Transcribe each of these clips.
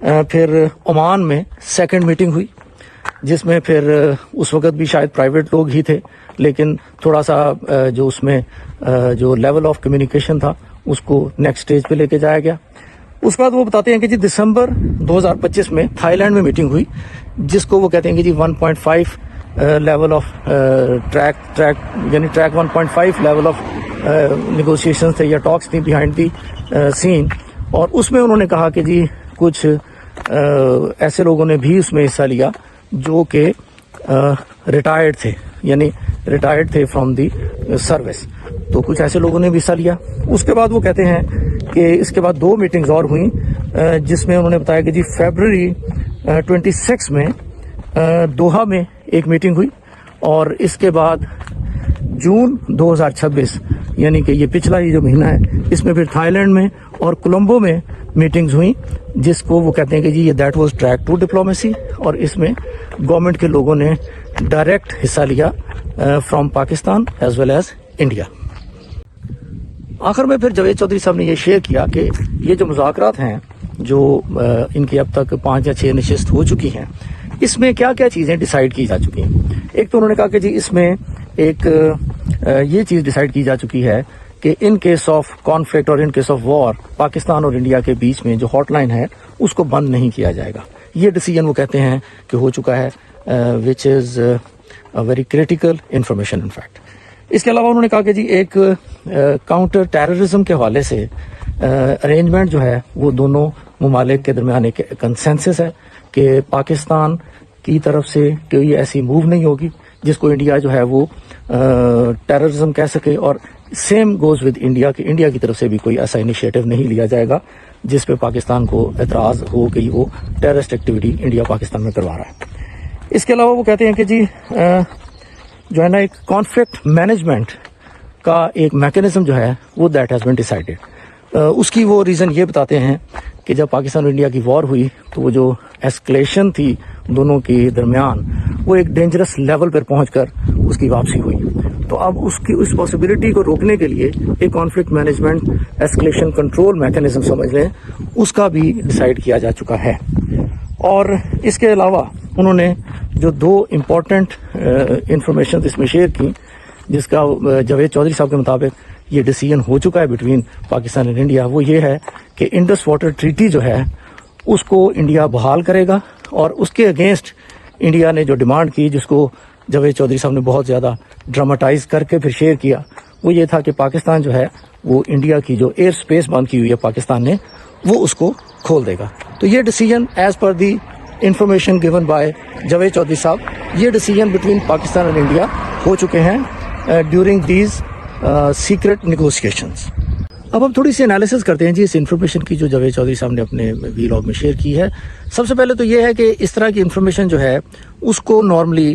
پھر عمان میں second meeting ہوئی جس میں پھر اس وقت بھی شاید پرائیویٹ لوگ ہی تھے، لیکن تھوڑا سا جو اس میں جو لیول آف کمیونیکیشن تھا اس کو نیکسٹ اسٹیج پہ لے کے جایا گیا۔ اس کے بعد وہ بتاتے ہیں کہ جی دسمبر 2025 میں تھائی لینڈ میں میٹنگ ہوئی جس کو وہ کہتے ہیں کہ جی 1.5 لیول آف ٹریک یعنی ٹریک 1.5 لیول آف نیگوشیشنز تھے یا ٹاکس تھیں بیہائنڈ دی سین، اور اس میں انہوں نے کہا کہ جی کچھ ایسے لوگوں نے بھی اس میں حصہ لیا جو کہ ریٹائرڈ تھے، یعنی ریٹائرڈ تھے فرام دی سروس، تو کچھ ایسے لوگوں نے بھی حصہ لیا۔ اس کے بعد وہ کہتے ہیں کہ اس کے بعد 2 میٹنگز اور ہوئیں جس میں انہوں نے بتایا کہ جی فیبرری 26 میں دوحہ میں ایک میٹنگ ہوئی، اور اس کے بعد جون 2026 یعنی کہ یہ پچھلا یہ جو مہینہ ہے اس میں پھر تھائی لینڈ میں اور کولمبو میں میٹنگز ہوئیں جس کو وہ کہتے ہیں کہ جی یہ دیٹ واز ٹریک 2 ڈپلومیسی، اور اس میں گورنمنٹ کے لوگوں نے ڈائریکٹ حصہ لیا from Pakistan as well as India. آخر میں پھر جاوید چودھری صاحب نے یہ شیئر کیا کہ یہ جو مذاکرات ہیں جو ان کی اب تک 5 یا 6 نشست ہو چکی ہیں، اس میں کیا کیا چیزیں ڈیسائیڈ کی جا چکی ہیں۔ ایک تو انہوں نے کہا کہ جی اس میں ایک یہ چیز ڈیسائیڈ کی جا چکی ہے کہ ان کیس آف کانفلکٹ اور in case of war Pakistan اور انڈیا کے بیچ میں جو ہاٹ لائن ہے اس کو بند نہیں کیا جائے گا۔ یہ ڈیسیجن وہ کہتے ہیں کہ ہو چکا ہے which is very critical information in fact. اس کے علاوہ انہوں نے کہا کہ جی ایک کاؤنٹر ٹیررزم کے حوالے سے ارینجمنٹ جو ہے وہ دونوں ممالک کے درمیان ایک کنسنسس ہے کہ پاکستان کی طرف سے کوئی ایسی موو نہیں ہوگی جس کو انڈیا جو ہے وہ ٹیررزم کہہ سکے، اور سیم گوز ود انڈیا کہ انڈیا کی طرف سے بھی کوئی ایسا انیشیٹو نہیں لیا جائے گا جس پہ پاکستان کو اعتراض ہو کہ وہ ٹیررسٹ ایکٹیویٹی انڈیا پاکستان میں کروا رہا ہے۔ اس کے علاوہ وہ کہتے ہیں کہ جی جو ہے نا ایک کانفلکٹ مینجمنٹ کا ایک میکینزم جو ہے وہ دیٹ ہیز بین ڈیسائیڈڈ۔ اس کی وہ ریزن یہ بتاتے ہیں کہ جب پاکستان اور انڈیا کی وار ہوئی تو وہ جو ایسکلیشن تھی دونوں کے درمیان وہ ایک ڈینجرس لیول پر پہنچ کر اس کی واپسی ہوئی، تو اب اس پاسبلٹی کو روکنے کے لیے ایک conflict management escalation control mechanism سمجھ لیں اس کا بھی ڈیسائیڈ کیا جا چکا ہے۔ اور اس کے علاوہ انہوں نے جو 2 امپورٹنٹ انفارمیشن اس میں شیئر کی جس کا جاوید چودھری صاحب کے مطابق یہ ڈیسیجن ہو چکا ہے بٹوین پاکستان اور انڈیا، وہ یہ ہے کہ انڈس واٹر ٹریٹی جو ہے اس کو انڈیا بحال کرے گا، اور اس کے اگینسٹ انڈیا نے جو ڈیمانڈ کی جس کو جاوید چودھری صاحب نے بہت زیادہ ڈراماٹائز کر کے پھر شیئر کیا، وہ یہ تھا کہ پاکستان جو ہے وہ انڈیا کی جو ایئر سپیس بند کی ہوئی ہے پاکستان نے وہ اس کو کھول دے گا۔ تو یہ decision as per the information given by Javed Chaudhry صاحب، یہ ڈیسیجن بٹوین پاکستان اور انڈیا ہو چکے ہیں ڈیورنگ دیز سیکرٹ نیگوشیشنز۔ اب ہم تھوڑی سی انالیسز کرتے ہیں جی اس انفارمیشن کی جو جاوید چودھری صاحب نے اپنے ویلاگ میں شیئر کی ہے۔ سب سے پہلے تو یہ ہے کہ اس طرح کی انفارمیشن جو ہے اس کو نارملی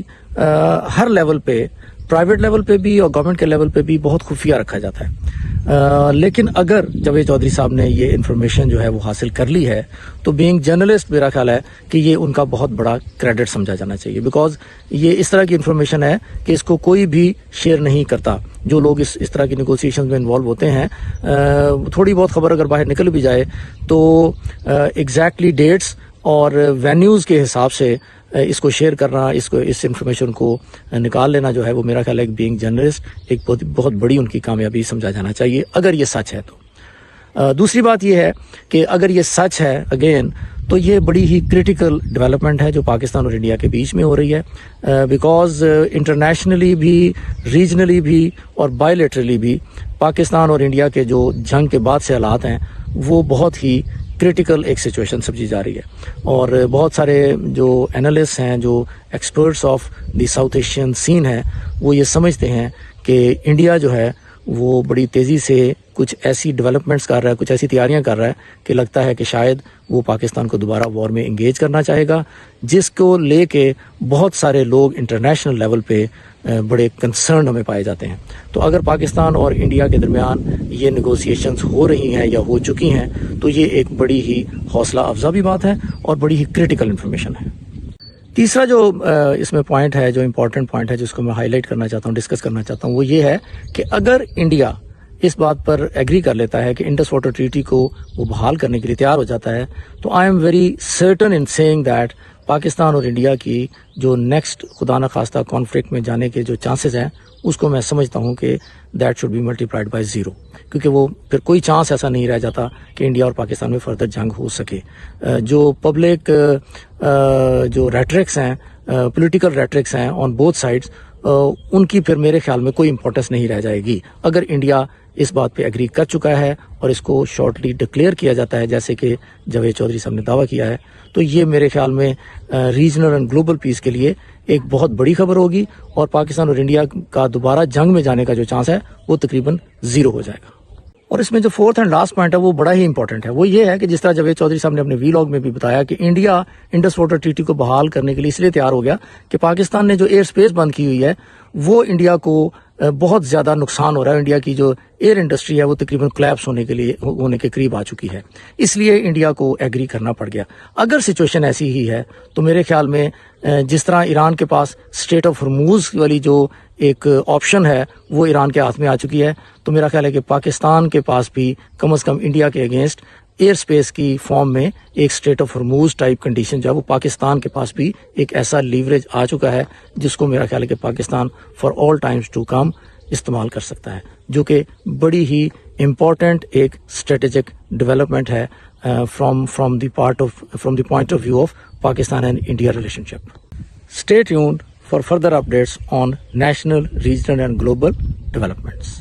ہر لیول پہ، پرائیویٹ لیول پہ بھی اور گورنمنٹ کے لیول پہ بھی بہت خفیہ رکھا جاتا ہے، لیکن اگر جاوید چودھری صاحب نے یہ انفارمیشن جو ہے وہ حاصل کر لی ہے تو بینگ جرنلسٹ میرا خیال ہے کہ یہ ان کا بہت بڑا کریڈٹ سمجھا جانا چاہیے، بیکاز یہ اس طرح کی انفارمیشن ہے کہ اس کو کوئی بھی شیئر نہیں کرتا۔ جو لوگ اس طرح کی نیگوسیشن میں انوالو ہوتے ہیں، تھوڑی بہت خبر اگر باہر نکل بھی جائے تو ایگزیکٹلی ڈیٹس اور وینیوز کے حساب سے اس کو شیئر کرنا، اس انفارمیشن کو نکال لینا جو ہے وہ میرا خیال ہے ایک بینگ جرنلسٹ ایک بہت بڑی ان کی کامیابی سمجھا جانا چاہیے اگر یہ سچ ہے تو۔ دوسری بات یہ ہے کہ اگر یہ سچ ہے اگین تو یہ بڑی ہی کریٹیکل ڈیولپمنٹ ہے جو پاکستان اور انڈیا کے بیچ میں ہو رہی ہے، بیکاز انٹرنیشنلی بھی، ریجنلی بھی اور بائیلیٹرلی بھی پاکستان اور انڈیا کے جو جنگ کے بعد سے حالات ہیں وہ بہت ہی کریٹیکل ایک سچویشن سمجھی جا رہی ہے، اور بہت سارے جو انالسٹ ہیں، جو experts of the South Asian scene ہیں، وہ یہ سمجھتے ہیں کہ انڈیا جو ہے وہ بڑی تیزی سے کچھ ایسی ڈیولپمنٹس کر رہا ہے، کچھ ایسی تیاریاں کر رہا ہے کہ لگتا ہے کہ شاید وہ پاکستان کو دوبارہ وار میں انگیج کرنا چاہے گا، جس کو لے کے بہت سارے لوگ انٹرنیشنل لیول پہ بڑے کنسرن ہمیں پائے جاتے ہیں۔ تو اگر پاکستان اور انڈیا کے درمیان یہ نیگوسیشنز ہو رہی ہیں یا ہو چکی ہیں تو یہ ایک بڑی ہی حوصلہ افزا بھی بات ہے اور بڑی ہی کریٹیکل انفارمیشن ہے۔ تیسرا جو اس میں پوائنٹ ہے، جو امپورٹنٹ پوائنٹ ہے جس کو میں ہائی لائٹ کرنا چاہتا ہوں، ڈسکس کرنا چاہتا ہوں، وہ یہ ہے کہ اگر انڈیا اس بات پر ایگری کر لیتا ہے کہ انڈس واٹر ٹریٹی کو وہ بحال کرنے کے لیے تیار ہو جاتا ہے, تو I am very certain in seeing that Pakistan اور انڈیا کی جو نیکسٹ خدا نخواستہ کانفلکٹ میں جانے کے جو چانسز ہیں اس کو میں سمجھتا ہوں کہ that should be multiplied by 0, کیونکہ وہ پھر کوئی چانس ایسا نہیں رہ جاتا کہ انڈیا اور پاکستان میں فردر جنگ ہو سکے. جو پبلک جو ریٹرکس ہیں, پولیٹیکل ریٹرکس ہیں آن بوتھ سائڈس, ان کی پھر میرے خیال میں کوئی امپورٹنس نہیں رہ جائے گی اگر انڈیا اس بات پہ ایگری کر چکا ہے اور اس کو شارٹلی ڈکلیئر کیا جاتا ہے جیسے کہ جاوید چودھری صاحب نے دعویٰ کیا ہے. تو یہ میرے خیال میں ریجنل اینڈ گلوبل پیس کے لیے ایک بہت بڑی خبر ہوگی, اور پاکستان اور انڈیا کا دوبارہ جنگ میں جانے کا جو چانس ہے وہ تقریباً 0 ہو جائے گا. اور اس میں جو فورتھ اینڈ لاسٹ پوائنٹ ہے وہ بڑا ہی امپورٹنٹ ہے, وہ یہ ہے کہ جس طرح جاوید چودھری صاحب نے اپنے وی لاگ میں بھی بتایا کہ انڈیا انڈس واٹر ٹریٹی کو بحال کرنے کے لیے اس لیے تیار ہو گیا کہ پاکستان نے جو ایئر سپیس بند کی ہوئی ہے وہ انڈیا کو بہت زیادہ نقصان ہو رہا ہے. انڈیا کی جو ایئر انڈسٹری ہے وہ تقریباً کولیپس ہونے کے قریب آ چکی ہے, اس لیے انڈیا کو ایگری کرنا پڑ گیا. اگر سچویشن ایسی ہی ہے تو میرے خیال میں جس طرح ایران کے پاس اسٹریٹ آف ہرموز والی جو ایک آپشن ہے وہ ایران کے ہاتھ میں آ چکی ہے, تو میرا خیال ہے کہ پاکستان کے پاس بھی کم از کم انڈیا کے اگینسٹ ایئر سپیس کی فارم میں ایک اسٹریٹ آف ہرموز ٹائپ کنڈیشن جو ہے وہ پاکستان کے پاس بھی ایک ایسا لیوریج آ چکا ہے جس کو میرا خیال ہے کہ Pakistan for all times to come استعمال کر سکتا ہے, جو کہ بڑی ہی امپورٹنٹ ایک اسٹریٹجک ڈیولپمنٹ ہے from the point of view of Pakistan and India relationship. Stay tuned for further updates on national, regional and global developments.